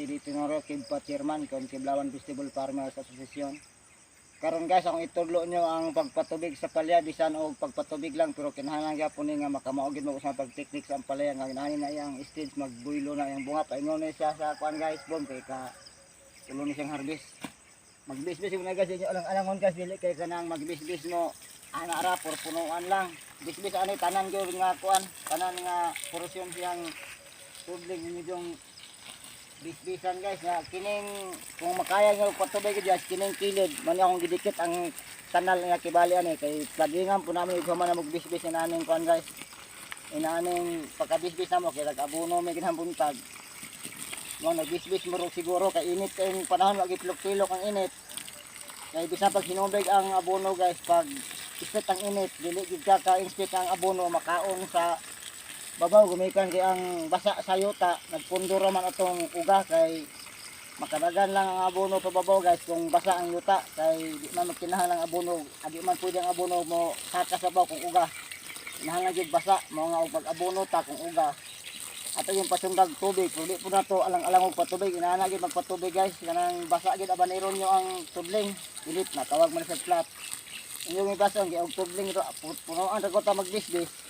Eddie Tinoro, Kibpa Chairman, kon Kiblawan Vegetable Farmers Association. Karon guys, akong itudlo nyo ang pagpatubig sa palya, bisan o pagpatubig lang, pero kinahanglan gyapon nga makamaugid mo sa pagteknik sa palya nga ginahin na iyang stage, magbuylo na iyang bunga, paingon na siya sa kuan guys, bon kay ka tulo ni siyang harvest. Magbisbis mo na guys, inyo alang-alangon guys, dili kay kanang magbisbis mo ana ra por punuan lang. Bisbis ani tanan gyud nga kuan, tanan nga porosyon siyang tubig ninyong bisbisan guys, nga kining kung makaya nyo patubig guys, kining kilid man akong gidikit ang kanal nga kibali ani kay pagingan po namin ug man magbisbis inaning kuan guys, inaning pagkabisbis namo kay nag-abono may ginhambuntag mo nagbisbis mo siguro kay init kay panahon wag itlok-tilok ang init kay bisan pag hinubig ang abono guys, pag ispit ang init dili gid ka inspit ang abono makaon sa babaw, gumikan kay ang basa sa yuta, nagpundo raman atong uga kay makadagan lang ang abono pa babaw guys kung basa ang yuta, kay di man magkinahanglan ang abono, adi man pwede ang abono mo saka sa babaw kung uga, kinahanglan gyud basa mo nga og pag-abono ta kung uga. Ato yung pasundag tubig, pwede po na to alang-alang og patubig, inaana gyud magpatubig guys, kanang basa gyud abanero nyo ang tubling, dilit na tawag man sa flat. Inyong ibason gyud og tubling ito, punuan ra ko ta magbisbis.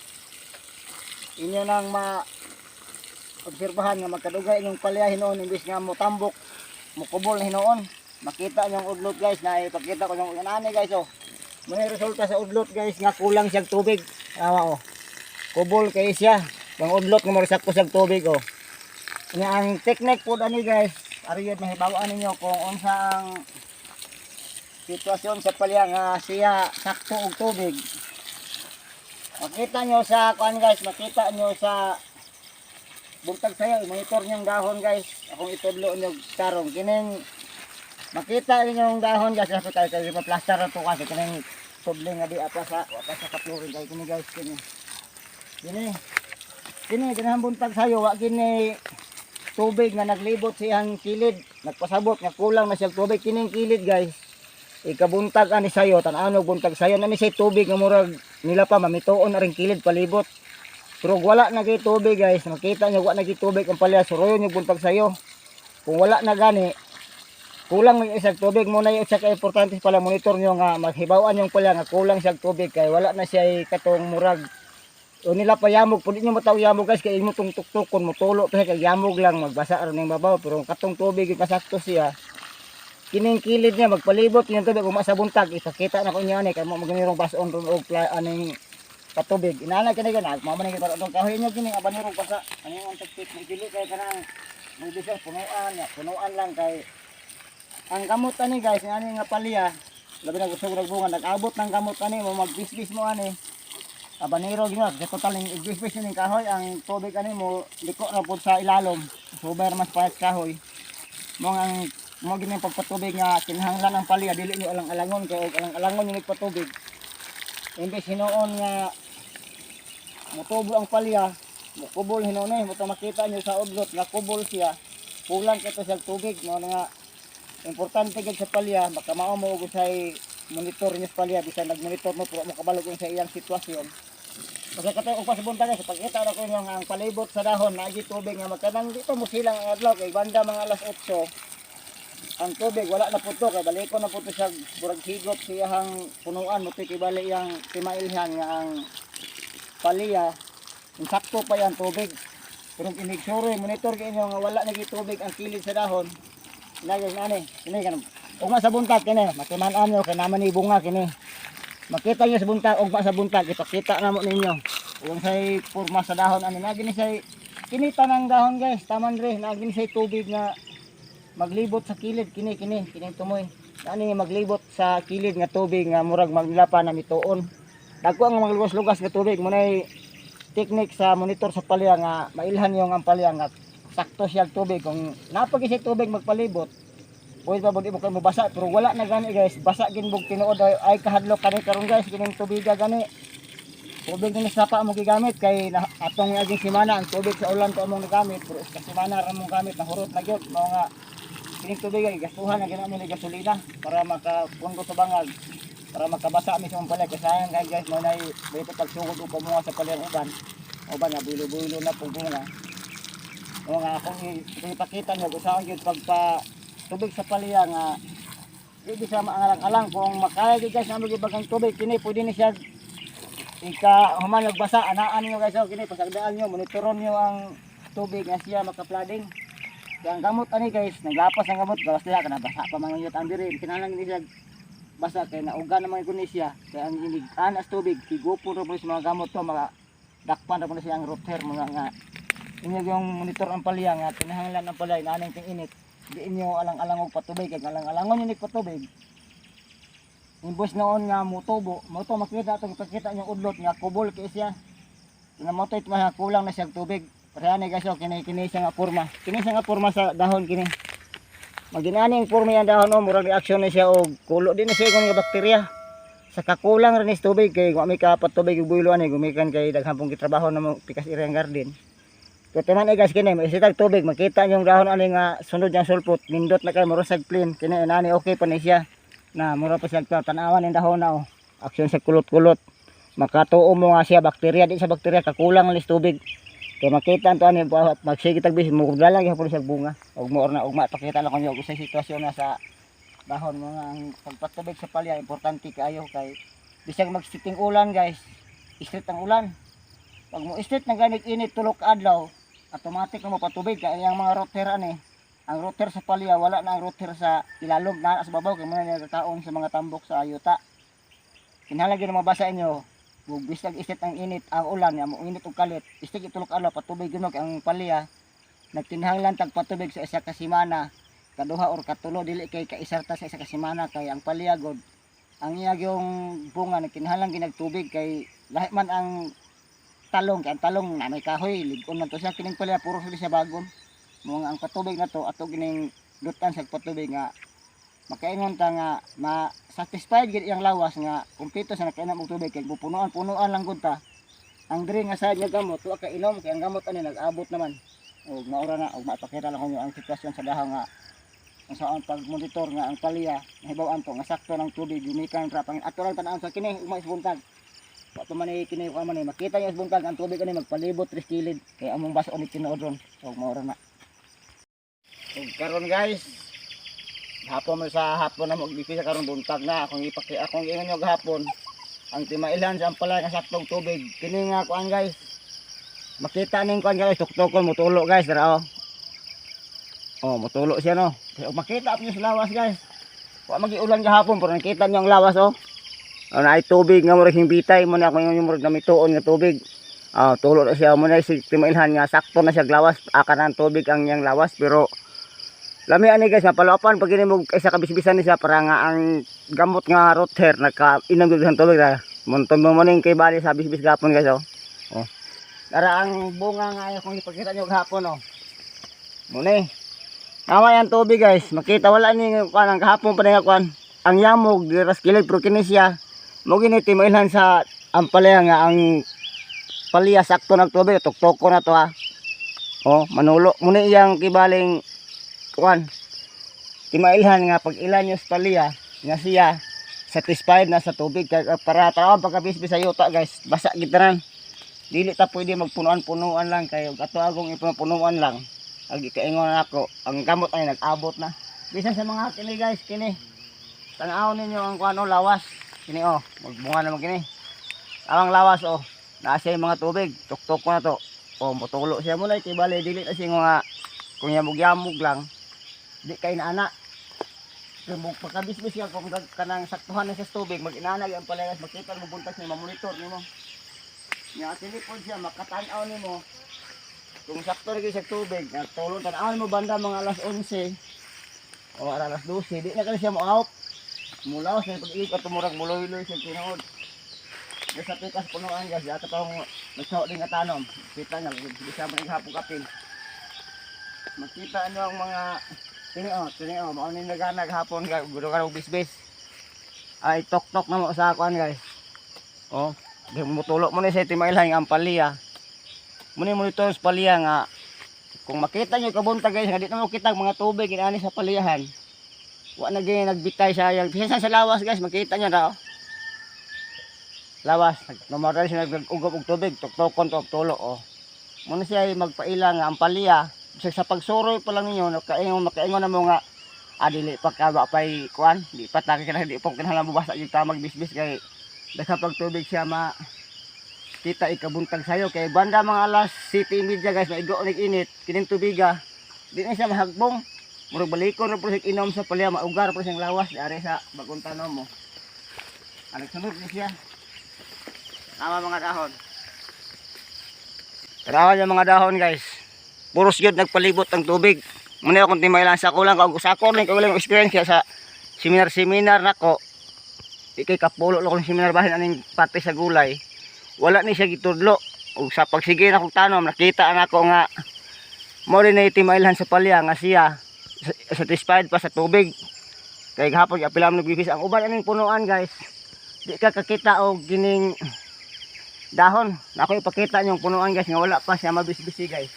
Inyo nang ma-obserbahan nga magkadugay inyong palya hinoon imbis nga mo tambok, mo kubol hinoon. Makita nyong udlot guys, na ipakita ko yung inani guys oh. May resulta sa udlot guys nga kulang siyang tubig. Tama oh. Kubol kay siya. Ang udlot nga marisakto siyang tubig oh. Nga ang technique po ani guys, ariyod mahibawaan ninyo kung unsa ang sitwasyon sa palya nga siya sakto og tubig. Makita nyo sa kuan guys, makita nyo sa buntag sayo, monitor nyong dahon guys. Akong itudlo nyo karong kining makita niyo yung dahon guys, kasi tayo kayo plaster to kasi kining tubling nga di apa sa kaplurin kayo kini guys, kini kinahang buntag sayo, wa kini tubig nga naglibot siyang kilid, nagpasabot nga kulang na siyang tubig kining kilid guys. Ikabuntag ani sayo, tan-ano buntag sayo na ni say tubig nga murag nila pa mamituon na ring kilid palibot. Pero wala na kay tubig guys, makita nyo wala na kay tubig ang palya, suroyon yung buntag sayo. Kung wala na gani, kulang ng isang tubig muna yung isa ka importante pala monitor nyo nga maghibawaan yung palya nga kulang siyang tubig kay wala na siya katong murag o nila pa yamog, pwede nyo mataw yamog guys kay imo tong tuktukon mo tulo pa kay yamog lang magbasa ron ng babaw, pero katong tubig yung kasakto siya. Kining kilid niya magpalibot yung tubig kung sa buntag, ipakita na ko niya ni kay mo magnirong bason ron og aning patubig. Inana kini kana, mao man kita atong kahoy niya kini abanirong basa. Ano yung teknik ni dili kay kanang magbisa punuan lang kay ang kamot ani guys, ani nga palya, labi na gusto nagbunga, nag-abot ng kamot ani mo magbisbis mo ani. Abaniro gyud, sa total ning igbisbis ning kahoy, ang tubig ani mo liko na pud sa ilalom. Sober mas pa kahoy. Mo ang mo gini pagpatubig nga kinahanglan ang palya dili nyo alang-alangon kay alang-alangon yung nagpatubig. Imbes hinoon nga motubo ang palya, kubol hinoon mo to makita nyo sa udlot nga kubol siya, kulang kito sa tubig mo nga importante gid sa palya, makamao mo og say monitor nyo sa palya, bisan nag-monitor mo pero makabalog sa iyang sitwasyon. Kasi katong upas buntag sa pagkita na ko nga ang palibot sa dahon na tubig nga magkanang dito mo silang adlaw kay banda mga alas 8 ang tubig wala na puto kay baliko na puto siya burag higot siyang punuan mo kay bali yang timailhan nga ang palya insakto pa yan tubig, pero kinigsure monitor kay inyo nga wala na tubig ang kilid sa dahon lagi nani kini kanang ugma sa buntag kini matiman-an nyo kay naman ni bunga kini makita nyo sa buntag ugma sa buntag ipakita na mo ninyo kung say porma sa dahon ani na gini say kinita ng dahon guys taman re na gini say tubig nga maglibot sa kilid kining tumoy ani maglibot sa kilid nga tubig nga murag maglapa na mituon dagko ang maglugas-lugas nga tubig mo nay technique sa monitor sa palya nga mailhan yung ang palya nga sakto siya tubig kung napagi siya tubig magpalibot pwede pa budi mo kay mabasa pero wala na gani guys basa ginbog tinuod ay kahadlok kani karon guys kining tubiga gani tubig ni sapa mo gigamit kay atong aging semana ang tubig sa ulan to among nagamit pero sa semana ra mong gamit nahurot na gyud mao nga kining tubig ay gastuhan na ginamit ni gasolina para makapundo sa bangag para makabasa mi sa palya kay sayang guys mo nay dito pagsugod og pamunga sa palyang uban na bulo-bulo na pug bunga O nga akong ipakita niyo kung saan yun pagpa tubig sa palya nga hindi siya maalang-alang kung makaya yun guys na magibagang tubig kini pwede ni siya ika human nagbasa anaan niyo guys o kini pasagdaan niyo monitoron niyo ang tubig nga siya makaplading kaya ang gamot ani guys naglapas ang gamot gawas nila kana basa pa man yun ang diri kinahanglan ni siya basa kay nauga naman kun siya kaya ang inig anas tubig higupo ra mo sa mga gamot to mga dakpan ra mo siya ang root hair mga nga inyo yung monitor ang palya nga kinahanglan ang palya inaning ting init di inyo alang-alang og patubig kay alang-alangon yun patubig imbos noon nga mutubo mo to makita atong ipakita yung udlot nga kubol kay siya kinamotoy mga kulang na siya tubig pareha ni guys kini siya nga porma sa dahon kini maginaning porma yang dahon o murag reaksyon na siya og kulo din na siya kung nga bakterya sa kakulang rin is tubig kay kung may kapat tubig ug buyloan ay gumikan kay daghang pong gitrabaho na mo pikas area garden. Kaya man guys kini isitag tubig makita yung dahon ani nga sunod yang sulpot nindot na kay murag clean kini nani okay pa ni siya na mura pa siya tanawan ng dahon na aksyon sa kulot-kulot makatuo mo nga siya bakterya di sa bakterya kakulang lis tubig kaya makita to ani magsige tag bis mo dalang gyapon siya bunga ug mo na ugma pakita lang kanyo sa sitwasyon na sa dahon mo nga ang pagpatubig sa palya importante kaayo kay bisag magsiting ulan guys straight ang ulan pag mo straight na ganit init tulok adlaw automatic na mo patubig kaya yung mga roter ani ang roter sa palya wala na ang roter sa ilalog na sa babaw kay mo na nagkakaon sa mga tambok sa ayuta kinahanglan gyud mabasa inyo ug bisag istit ang init ang ulan nga mo init og kalit istig itulok adlaw patubig gyud ang palya nagtinahanglan tag patubig sa isa ka semana kaduha or katulo dili kay kaisarta sa isa ka semana kay ang palya god ang iya yung bunga nagkinahanglan ginagtubig kay lahi man ang talong kay ang talong na may kahoy ligon man to siya kining palya puro siya bagon mga ang patubig na to ato gining lutan sa patubig nga makaingon ta nga ma-satisfied gid iyang lawas nga kumpleto sa nakainom og tubig kay punuan lang gud ta ang diri nga side nga gamot wa ka inom kay ang gamot ani nag-abot naman og maura na og mapakita lang ko ang sitwasyon sa dahon nga kung saan pag-monitor nga ang palya nahibaw-an to nga sakto ng tubig gumikan ra pang ato lang tan-aon sa kini ug maisbuntag wa pa man kini ko man makita niyo isbuntag ang tubig ani magpalibot 3 kilid kay among baso ni tinuodron og maura na karon guys hapon mo sa hapon na magbipisa karon buntag na akong ingon yung hapon ang timailan sa ampalay nga saktong tubig kini nga kuan guys makita ning kuan guys tuktukon mutulo guys dara mutulo siya no kaya makita niyo sa lawas guys wa magiulan gahapon pero nakita niyo ang lawas na ay tubig nga murag himbitay mo na akong yung murag namituon nga tubig tulo na siya mo na si timailhan nga sakto na siya lawas akanan tubig ang yang lawas pero lami ani guys mapalopan pag mo isa ka bisbisan ni siya para nga ang gamot nga root hair nagka-inom gyud sa tubig ra monton mo maning kay bali sa bisbis gapon guys dara ang bunga nga ayo kung ipakita niyo gahapon muna naway ang tubig guys makita wala ni kuan ang gahapon pa nga kuan ang yamog diras kilid pero kini siya mo giniti mailhan sa ampalaya nga ang palya sakto nagtubig tuktoko na to manulo muna iyang kibaling kuan timailhan nga pag ilan yung palya nga siya satisfied na sa tubig para tawag pagkabisbis sa yuta guys basa gitaran dili ta pwede magpunuan-punuan lang kayo ato agong ipunuan lang agi kaingon ako ang gamot ay nag-abot na bisan sa mga kini guys kini tan-aw ninyo ang kuano lawas kini magbunga naman kini ang lawas naa siya mga tubig tuktok ko na to mutulo siya muna kay bali dili na siya nga kung yamog lang di kay na ana kung pagkabisbis ka kung kanang saktuhan na sa tubig mag-inanag ang palayas makita mo buntas ni mamonitor nimo nya telefon siya makatan-aw nimo kung sakto rin sa tubig tulong tan-aw mo banda mga alas 11 o alas 12 di na kasi siya mo out mulaw sa pag-ikot tumurag muloy-loy siya tinuod sa pikas punuan guys ato pa kung nagsaw din nga tanom kita nga bisa mo ihapon kapin makita ano ang mga tini mao ni naganag hapon gudo ka og bisbis ay tok na mo sa kuan guys di mutulo mo ni sa timailhan ang palya muni monitor sa palya nga kung makita nyo kabuntag guys nga di na mo kita mga tubig inani sa palyahan wa na gyud nagbitay sayang bisan sa lawas guys makita nyo na lawas nagmamoral siya nag-ugop og tubig tuktokon to tulo muna siya magpaila nga ang palya sa pagsuroy pa lang ninyo makaingon na mo nga dili pa ka ba pay kuan di pa ta ka di pa kinahanglan mo basa yung tamag bisbis kay daghan pag tubig siya kita ikabuntag sayo kay banda mga alas 7:30 guys maigo nig init kining tubiga di na siya mahagbong murag balikon ra po siya inom sa palya maugar po siyang lawas ari sa bagong tanom mo sunod ni siya tama mga dahon tarawan yung mga dahon guys puros yun nagpalibot ang tubig muna akong timay lang sa kulang kung sakor rin kung walang experience kaya sa seminar nako ikay kapulo lang kung seminar bahin aning pati sa gulay wala ni siya gitudlo ug sa pagsige na kong tanom nakita na ako nga mo rin na itimailan sa palya nga siya satisfied pa sa tubig kay gahapon apilam nagbibis ang uban aning punuan guys di ka kakita og gining dahon ako ipakita yung punuan guys nga wala pa siya mabisbisi guys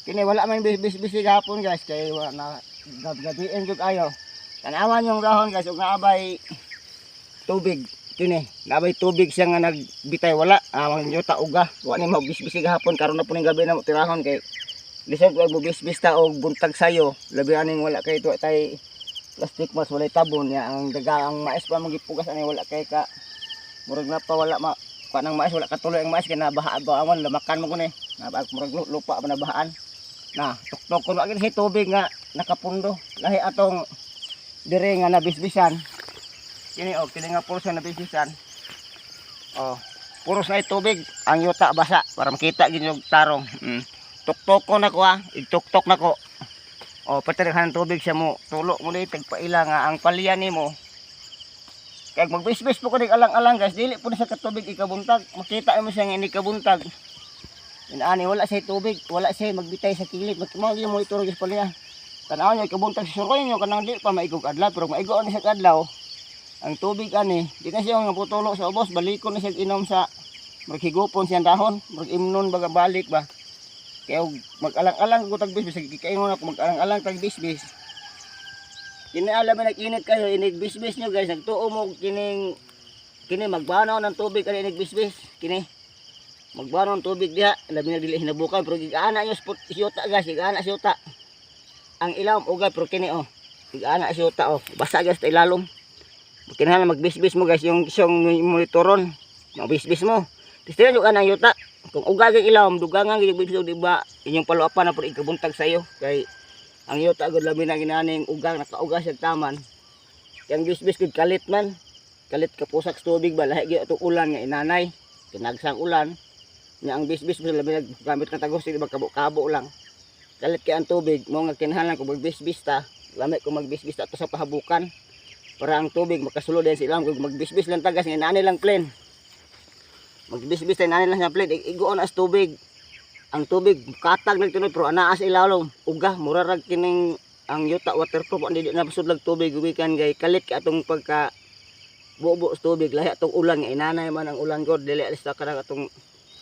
kini wala man bisbisi gahapon guys kay wala na gabiin jud ayo tanawan yung dahon guys ug naabay tubig kini naabay tubig siya nga nagbitay wala ang yuta uga wala ni magbisbisi gahapon karon na puning gabi na mo tirahon kay lisod ko magbisbis ta og buntag sayo labi aning wala kay tuwa tay plastic mas walay tabon ya ang daga ang mais pa magipugas ani wala kay ka murag na pa wala kanang mais wala katuloy ang mais kay nabaha ba amon lamakan mo kun murag lupa ba nabahaan na tuktok kuno agin si tubig nga nakapundo lahi atong dire nga nabisbisan kini kini nga puros nga nabisbisan puros ay tubig ang yuta basa para makita gid yung tarong tuktok ko nako igtuktok nako patirhan tubig siya mo tulo mo ni tagpaila nga ang palya nimo kay magbisbis po ko ning alang-alang guys dili po sa katubig ikabuntag makita mo siya nga ini kabuntag inaani wala siya tubig wala siya magbitay sa kilid magmao gyud mo ituro sa palya tanaw niyo ikabuntag suroy niyo kanang di pa maigog adlaw pero maigo ni sa adlaw ang tubig ani di na siya nga putulo sa ubos balikon na siya inom sa maghigupon siyang dahon magimnon baga balik ba kaya mag-alang-alang ko tagbisbis kikaingon ako mag-alang-alang tagbisbis kini alam na nag-init kayo inigbisbis niyo guys nagtuo mo kini magbanaw ng tubig ani inigbisbis kini magbanaw ng tubig diha labi na dili hinabukan pero gigaana niyo spot siyota guys gigaana siyota ang ilawom ugay pero kini gigaana siyota basa guys ta ilalom kinahanglan magbisbis mo guys yung monitoron magbisbis mo tistira yung anang yuta kung ugay kang ilawom dugangan gyud bisbis di ba inyong paluapan na pero ikabuntag sayo kay ang yuta gud labi na ginaning ugang nakauga siya taman yang bisbis gud kalit man kalit kapusak sa tubig ba lahi gyud atong ulan nga inanay kinagsang ulan nya ang bisbis labi gamit na tagos di ba kabo lang kalit kay ang tubig mo nga kinahanglan kung magbisbis ta lamay kung magbisbis ta to sa pahabukan para ang tubig makasulod din sa ilam kung magbisbis lang tagas nga inanay lang plain magbisbis ta inanay lang sa plain iguon as tubig ang tubig katag nagtunod pero anaa sa ilalom uga murarag kining ang yuta waterproof andi na pasudlag tubig ubikan gay kalit ka atong pagka bubo sa tubig lahi atong ulan nga inanay man ang ulan god dili alis ta kanang atong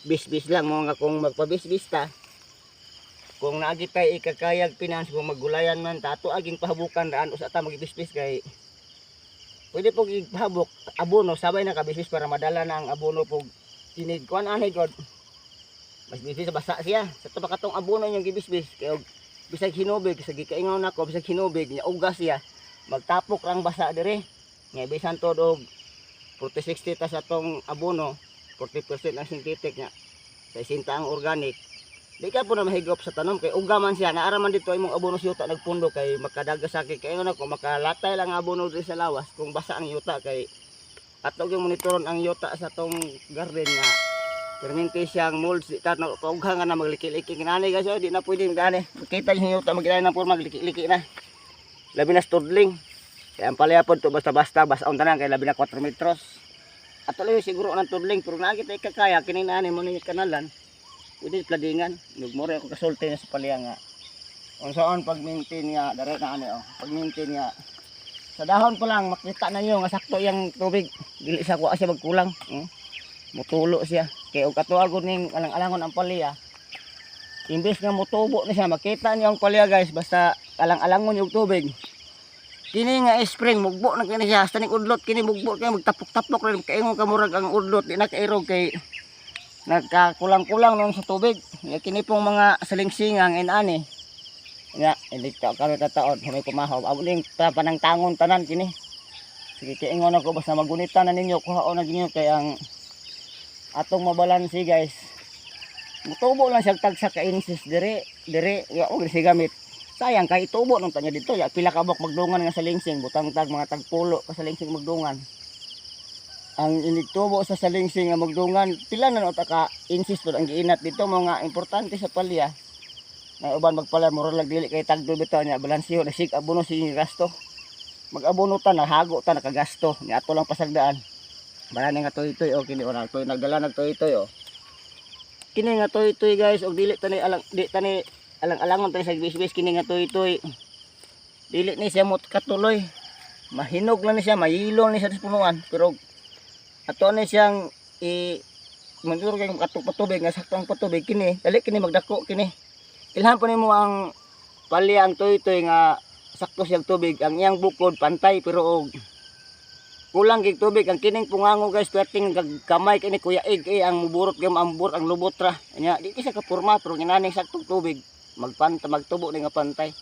bisbis lang mo nga kung magpabisbis ta kung naagi tay ikakayag finance kung maggulayan man ta ato aging pahabukan daan usa ta magbisbis kay pwede pog ihabok abono sabay na kabisbis para madala na ang abono pog tinid kuan ani god mas bisbis basa siya sa tabak atong abono yung gibisbis kay bisag hinubig sa gikaingon nako bisag hinubig nya ugas siya magtapok rang basa dire nga bisan todo 40-60 ta sa atong abono 40% ang synthetic nya sa 60 ang organic di ka po na mahigop sa tanom kay ugaman siya naaraman dito imong abono sa yuta nagpundo kay makadaga sa kikaingon nako makalatay lang abono dire sa lawas kung basa ang yuta kay atog yung monitoron ang yuta sa atong garden nga permente siyang molds di ta kaughang na magliki-liki kinani guys di na pwede gani makita yung yuta magilay na forma magliki-liki na labi na studling kaya ang palayapon to basta-basta basaon tanan kay labi na 4 metros at tuloy siguro ng tudling pero nakita ikakaya kininani mo ni kanalan pwede pladingan nagmore ako kasulti na sa palya nga unsaon pag-maintain nga dare na ani pag-maintain nga sa dahon ko lang makita na niyo nga sakto yang tubig dili sa kuha siya magkulang mutulo siya kay og katuagon ning alang-alangon ang palya imbes nga mutubo na siya makita niyo ang palya guys basta alang-alangon yung tubig kini nga spring mugbo na kini siya hasta ning udlot kini mugbo kay magtapok-tapok rin kaingon ka murag ang udlot di na kairog kay nagkakulang-kulang noon sa tubig kini pong mga salingsingang inani Nya hindi ka karon tataon may kumahaw amo ning panang tangon tanan kini. Sige kay ingon ako basta magunitan na ninyo kuhaon na ninyo kay ang atong mabalansi guys. Mutubo lang siya tagsa ka inches dire ya og si gamit. Sayang kay tubo nung tanya dito ya pila ka bok magdungan nga sa lingsing butang tag mga tagpulo ka sa lingsing magdungan. Ang inigtubo sa salingsing nga magdungan pila na uta ka inches to ang giinat dito mga importante sa palya. Na uban magpala mura lang dili kay tagdo bitaw nya balansiyo na sig abono sig gasto. Mag-abono ta na hago ta nakagasto ni ato lang pasagdaan. Barani nga toy-toy o kini ora toy nagdala nag toy-toy o. Kini nga toy-toy guys og dili tani alang di tani alang-alangon tani sa bisbis kini nga toy-toy. Dili ni siya mot katuloy. Mahinog lang ni siya, mayilo ni siya sa punuan pero ato ni siyang manduro kay katok patubig nga saktong patubig kini dali kini magdako kini. Ilhan po nimo ang palya ang toy-toy nga sakto siyang tubig ang iyang bukod pantay pero kulang gig tubig ang kining pungango guys perting kamay kini kuya ig ang muburot gam ambor ang lubot ra nya di kisa ka porma pero nginaning saktong tubig magtubo ni nga pantay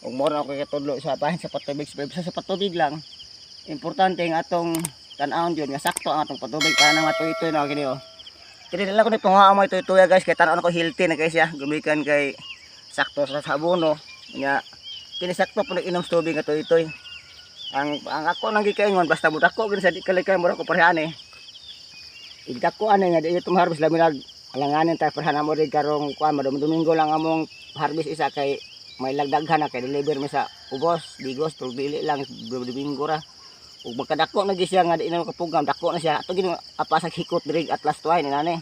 ug mo ra ko katudlo sa bahin sa patubig sa patubig lang importante ang atong tan-awon yun nga sakto ang atong patubig para na matoy-toy na kini oh. Kini dala ko ni pangaamoy toy-toy guys kay tan-aw ko healthy na guys ya gumikan kay sakto sa abono nya kini sakto po nag-inom sa tubig nga toy-toy. Ang ako nang gikaingon basta budako gid sa di kalikay mo ko parehane. Idako ani nga di ito harvest labi nag alanganin ta parehana mo rig karong kuan mo Domingo lang among harvest isa kay may lagdaghan na kay deliver mi sa ubos, digos, pero dili lang Domingo ra. Ug magkadako na siya nga di na makapugam dako na siya ato gid apasag hikot diri atlas tuay ni nani.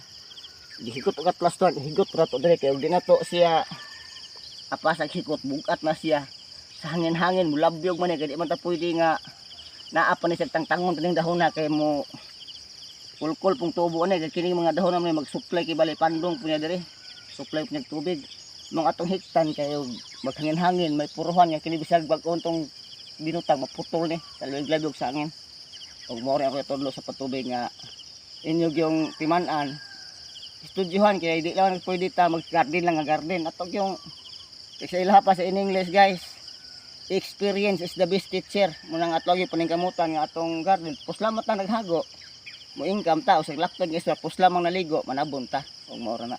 Gihikot og atlas tuay higot ra to diri kay ug di na to siya apasag hikot bugat na siya. Sa hangin-hangin mulabyog man kay di man ta pwede nga naa pa ni sa tangtangon taning dahon na kay mo kulkul pung tubo ni kay kini mga dahon na may mag-supply kay bali pandong punya diri supply punya tubig mga atong hiktan kay maghangin-hangin may puruhan nga kini bisag bag-on tong binutang maputol ni sa labyog sa hangin ug mo rin ako tudlo sa patubig nga inyo yung timan-an estudyohan kay di lang pwede ta mag-garden lang nga garden ato yung sa ilaha pa sa in English guys. Experience is the best teacher. Munang atlogi puning kamutan nga atong garden. Puslamat na naghago. Mo income ta usag lakton guys, puslamang naligo manabon ta. Ug mao ra na.